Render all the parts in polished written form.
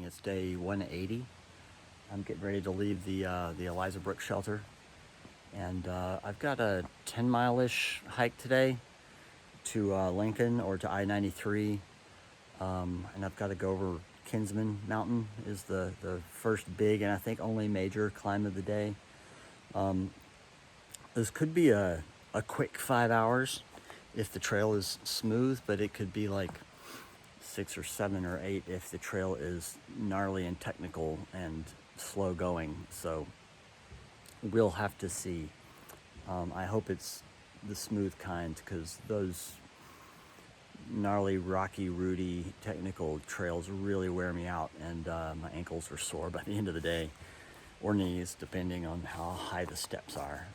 It's day 180. I'm getting ready to leave the Eliza Brook shelter. And I've got a 10-mile-ish hike today to Lincoln or to I-93. And I've got to go over Kinsman Mountain is the first big and I think only major climb of the day. This could be a quick 5 hours if the trail is smooth, but it could be like 6 or 7 or 8 if the trail is gnarly and technical and slow going. So we'll have to see. I hope it's the smooth kind, because those gnarly, rocky, rooty, technical trails really wear me out, and my ankles are sore by the end of the day, or knees, depending on how high the steps are.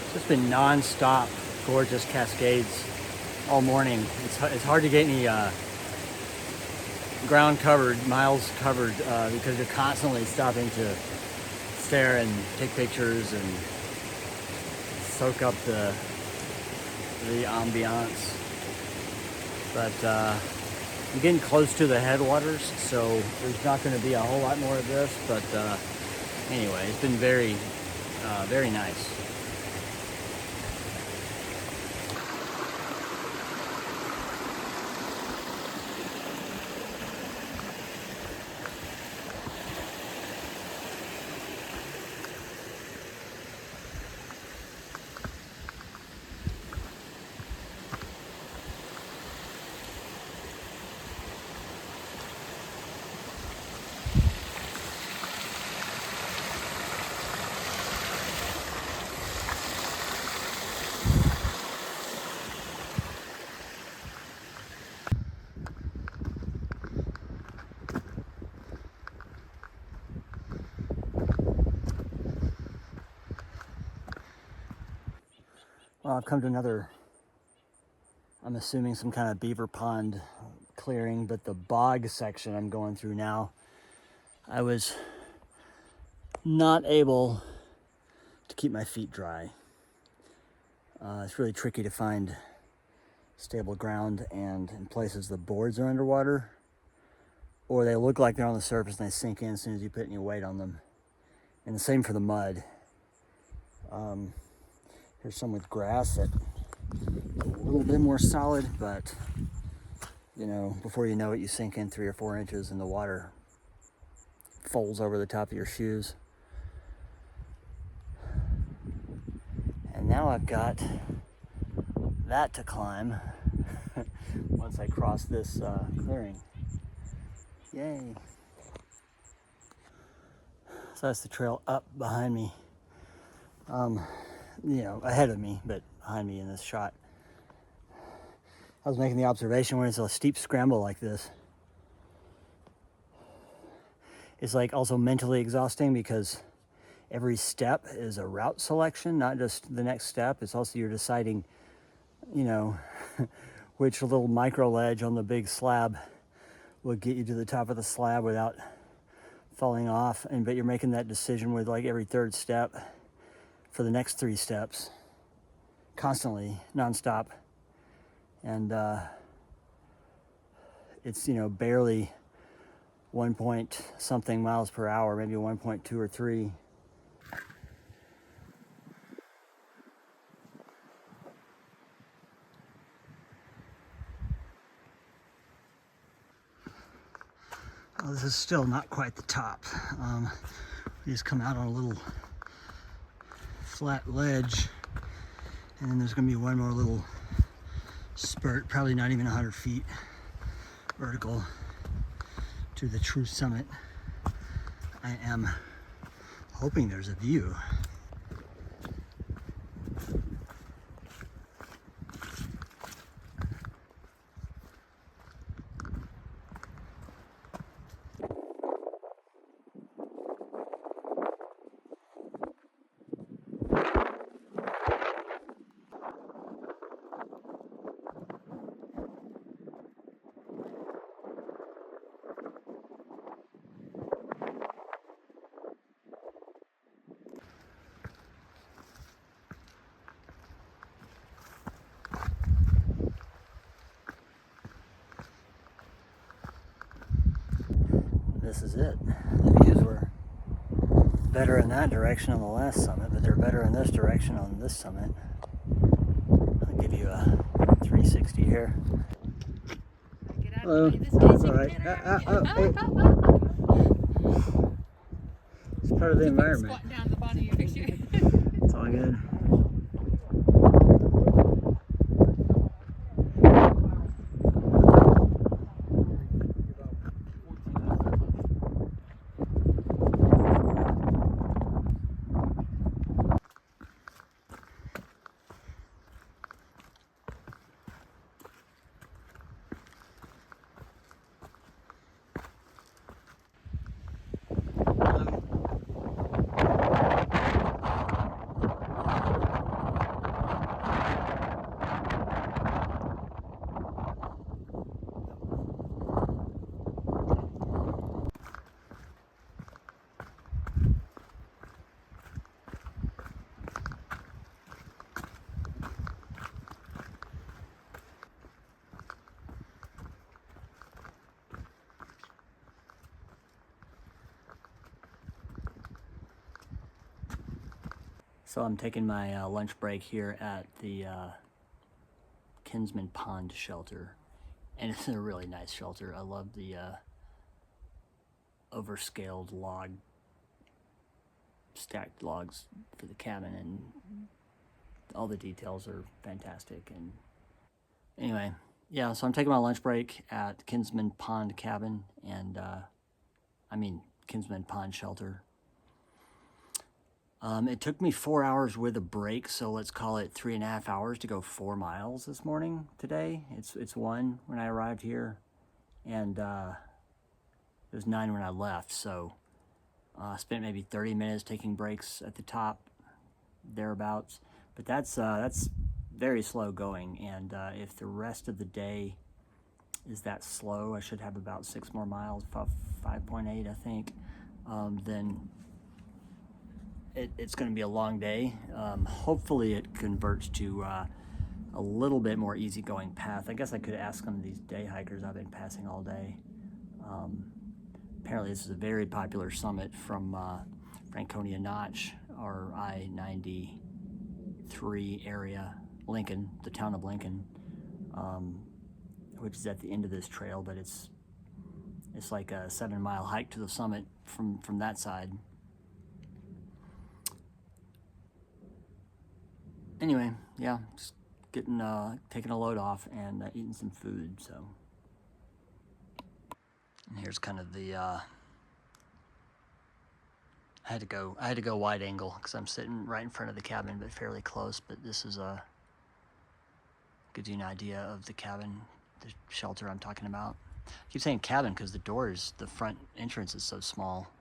It's just been non-stop gorgeous cascades all morning. It's hard to get any ground covered, miles covered, because you're constantly stopping to stare and take pictures and soak up the ambiance. But I'm getting close to the headwaters, so there's not going to be a whole lot more of this. But anyway, it's been very nice. Well, I've come to another, I'm assuming some kind of beaver pond clearing, but the bog section I'm going through now, I was not able to keep my feet dry. It's really tricky to find stable ground, and in places the boards are underwater, or they look like they're on the surface and they sink in as soon as you put any weight on them. And the same for the mud. Here's some with grass that a little bit more solid, but you know, before you know it, you sink in 3 or 4 inches and the water folds over the top of your shoes. And now I've got that to climb once I cross this clearing. Yay. So that's the trail up behind me. You know, ahead of me, but behind me in this shot. I was making the observation, when it's a steep scramble like this, it's like also mentally exhausting, because every step is a route selection, not just the next step. It's also you're deciding, you know, which little micro ledge on the big slab will get you to the top of the slab without falling off. But you're making that decision with like every third step for the next 3 steps, constantly, nonstop. And it's, you know, barely 1 point something miles per hour, maybe 1.2 or 3. Well, this is still not quite the top. We just come out on a little flat ledge, and then there's going to be one more little spurt, probably not even 100 feet, vertical to the true summit. I am hoping there's a view. This is it. The views were better in that direction on the last summit, but they're better in this direction on this summit. I'll give you a 360 here. Hello. All right. Hey. It's part of the environment. Down the bottom of your picture. It's all good. So I'm taking my lunch break here at the Kinsman Pond shelter, and it's a really nice shelter. I love the overscaled log, stacked logs for the cabin, and all the details are fantastic. And anyway, yeah, so I'm taking my lunch break at Kinsman Pond cabin, and Kinsman Pond shelter. It took me 4 hours with a break, so let's call it 3.5 hours to go 4 miles this morning today. It's 1 when I arrived here, and it was 9 when I left, so I spent maybe 30 minutes taking breaks at the top, thereabouts. But that's very slow going, and if the rest of the day is that slow, I should have about 6 more miles, 5.8 I think, then it's going to be a long day. Hopefully it converts to a little bit more easygoing path. I guess I could ask some of these day hikers I've been passing all day. Apparently this is a very popular summit from Franconia Notch, or I-93 area, Lincoln, the town of Lincoln, which is at the end of this trail, but it's like a 7-mile hike to the summit from that side. Anyway, yeah, just taking a load off and eating some food. So, and here's kind of the. I had to go wide angle because I'm sitting right in front of the cabin, but fairly close. But this is gives you an idea of the cabin, the shelter I'm talking about. I keep saying cabin because the front entrance is so small.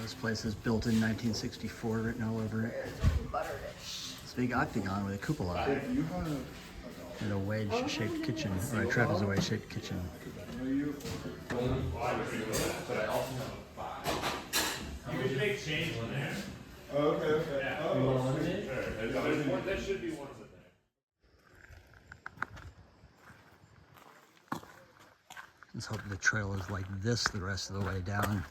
This place is built in 1964, written all over it. It's a big octagon with a cupola and a wedge-shaped kitchen, or a trapezoid-shaped kitchen. You can make change in there. Oh, okay. Yeah. Oh, Sure. There should be ones in there. Let's hope the trail is like this the rest of the way down.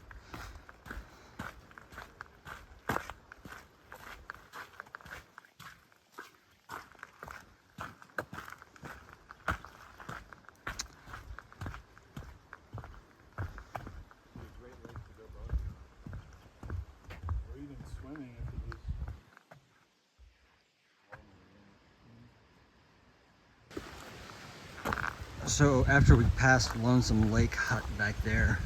So after we passed Lonesome Lake Hut back there,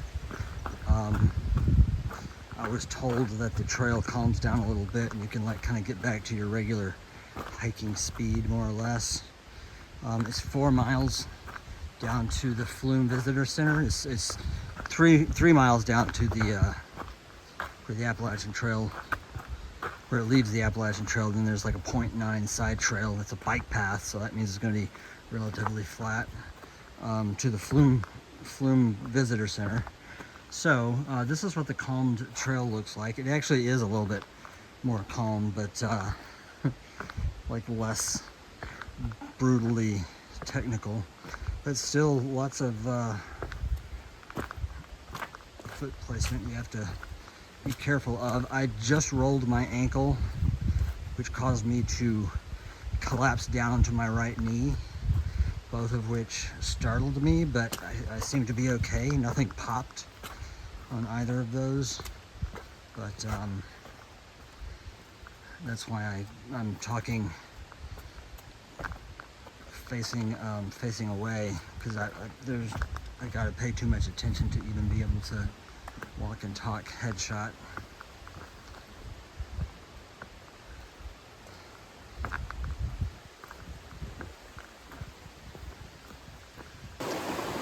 I was told that the trail calms down a little bit and you can like kind of get back to your regular hiking speed more or less. It's 4 miles down to the Flume Visitor Center. It's three miles down to the where the Appalachian Trail, where it leaves the Appalachian Trail. Then there's like a 0.9 side trail that's a bike path, so that means it's going to be relatively flat to the Flume Visitor Center. So this is what the calmed trail looks like. It actually is a little bit more calm, but like less brutally technical, but still lots of foot placement you have to be careful of. I just rolled my ankle, which caused me to collapse down to my right knee, both of which startled me, but I seem to be okay. Nothing popped on either of those, but that's why I'm talking facing away, because I gotta pay too much attention to even be able to walk and talk headshot.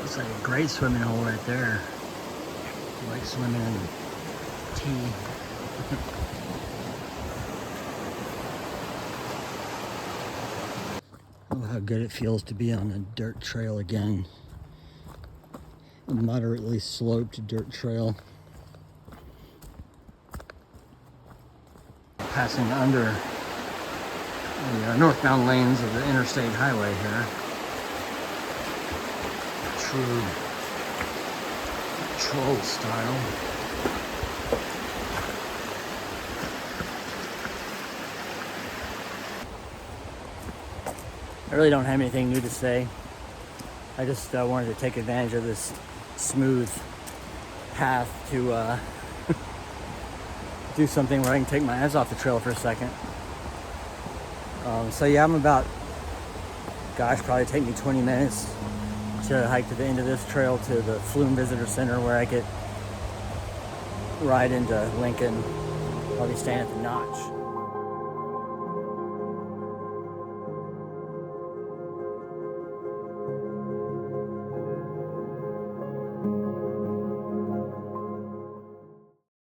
Looks like a great swimming hole right there. I like swimming in the tea. Oh, how good it feels to be on a dirt trail again. A moderately sloped dirt trail. Passing under the northbound lanes of the interstate highway here. True troll style. I really don't have anything new to say. I just wanted to take advantage of this smooth path to do something where I can take my eyes off the trail for a second. So yeah, I'm about, gosh, probably take me 20 minutes to hike to the end of this trail to the Flume Visitor Center, where I get right into Lincoln. I'll be staying at the Notch.